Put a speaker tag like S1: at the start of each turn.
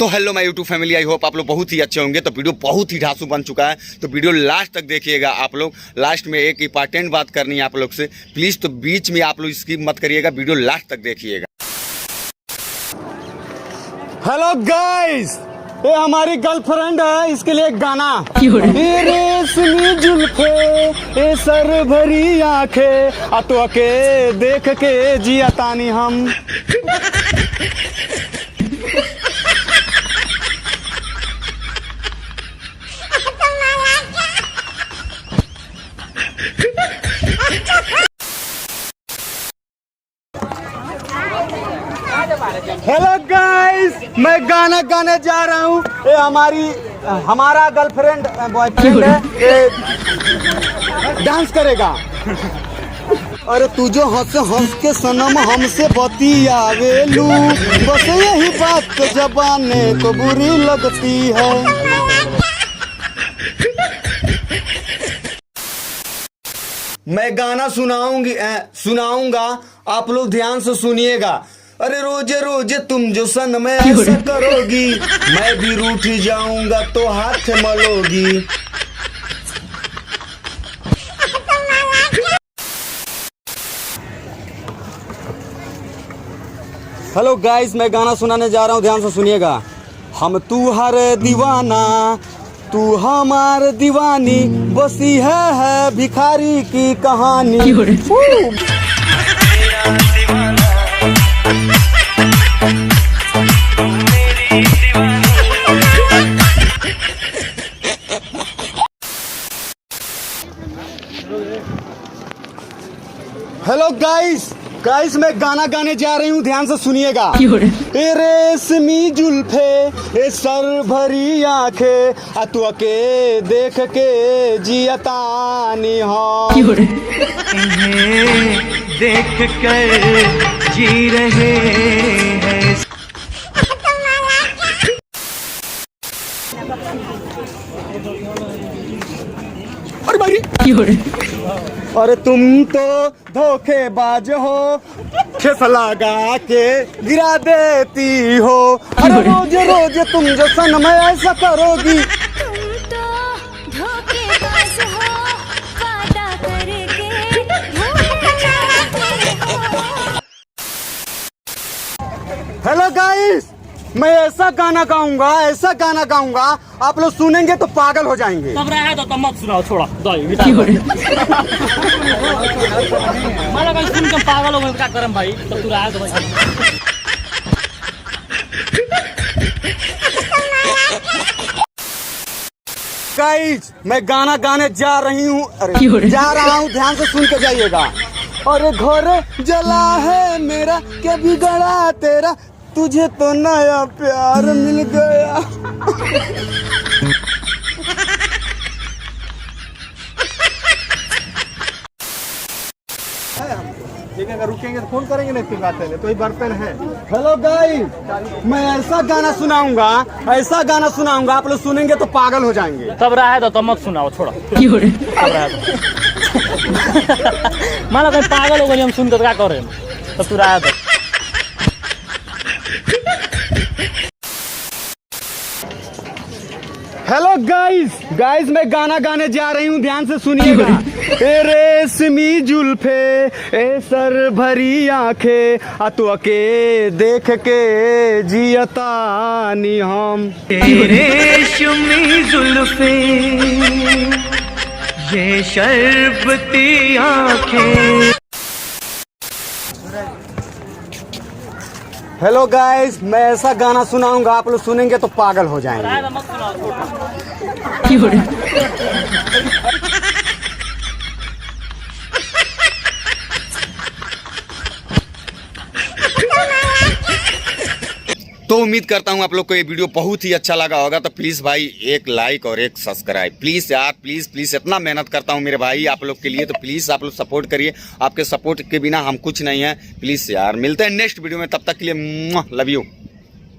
S1: तो hello my YouTube family, I hope आप लोग बहुत ही अच्छे होंगे। तो वीडियो बहुत ही ढांसू बन चुका है, तो वीडियो लास्ट तक देखिएगा आप लोग। लास्ट में एक इंपॉर्टेंट बात करनी है आप लोग से, प्लीज़। तो बीच में आप लोग स्किप मत करिएगा, वीडियो लास्ट तक देखिएगा।
S2: हेलो गाइस, ये हमारी गर्लफ्रेंड है, इसके लिए एक गाना। ये रेशमी जुल्फे, ये सर भरी आंखें, तो के देख के जिया तानी हम। हेलो गाइस, मैं गाना गाने जा रहा हूँ। ये हमारा गर्लफ्रेंड बॉयफ्रेंड है, ये डांस करेगा। अरे तू जो हंस हंस के सनम हमसे बतियावेलू, बस यही बात तो जबाने को बुरी लगती है। मैं गाना सुनाऊंगा, आप लोग ध्यान से सुनिएगा। अरे रोजे रोजे तुम जो सन में ऐसा करोगी, मैं भी रूठ जाऊंगा तो हाथ मलोगी। हेलो गाइस, मैं गाना सुनाने जा रहा हूँ, ध्यान से सुनिएगा। हम तू हर दीवाना, तू हमार दीवानी, बसी है भिखारी की कहानी। हेलो गाइस, मैं गाना गाने जा रही हूँ, ध्यान से सुनिएगा। ए रेशमी जुल्फे, ए सर भरी आंखें, तू के देख के जियतानी हम।
S3: देख कर जी रहे हैं।
S2: अरे तुम तो धोखेबाज हो, खेस लगा के गिरा देती हो। अरे रोज रोज तुम जो सन में ऐसा करोगी।
S4: तुम तो धोखेबाज हो, वादा करके
S2: हेलो गाइस, मैं ऐसा गाना गाऊंगा, आप लोग सुनेंगे तो पागल हो जाएंगे।
S5: तब रहा तो मत सुनाओ, छोड़ा माला भाई सुन के पागल हो गए, क्या करम भाई। तब तू रहा तो भाई।
S2: गाइस, मैं गाना गाने जा रहा हूँ, ध्यान से सुन के जाइएगा। अरे घर जला है मेरा, क्या बिगड़ा तेरा, तुझे तो नया प्यार मिल गया। ठीक है, अगर रुकेंगे तो फोन करेंगे, नहीं पिघाते हैं तो ये बर्तन है। हेलो गाइस, मैं ऐसा गाना सुनाऊंगा, आप लोग सुनेंगे तो पागल हो जाएंगे।
S5: तब रहा है तो मत सुनाओ, छोड़ा। माला भाई पागल हो गए, हम सुनते क्या करें। तब तू रहा तो
S2: हेलो गाइस, मैं गाना गाने जा रही हूँ, ध्यान से सुनिएगा। ए रेशमी जुल्फे, ए सर भरी आंखें, तो के देख के जियतानी हम।
S3: रेशमी जुल्फे, ये शरबती आंखें।
S2: हेलो गाइस, मैं ऐसा गाना सुनाऊंगा, आप लोग सुनेंगे तो पागल हो जाएंगे।
S5: मत सुनाओ, छोड़ा।
S1: तो उम्मीद करता हूँ आप लोग को ये वीडियो बहुत ही अच्छा लगा होगा। तो प्लीज़ भाई एक लाइक और एक सब्सक्राइब, प्लीज़ यार, प्लीज़। इतना मेहनत करता हूँ मेरे भाई आप लोग के लिए, तो प्लीज़ आप लोग सपोर्ट करिए। आपके सपोर्ट के बिना हम कुछ नहीं है। प्लीज़ यार, मिलते हैं नेक्स्ट वीडियो में, तब तक के लिए लव यू।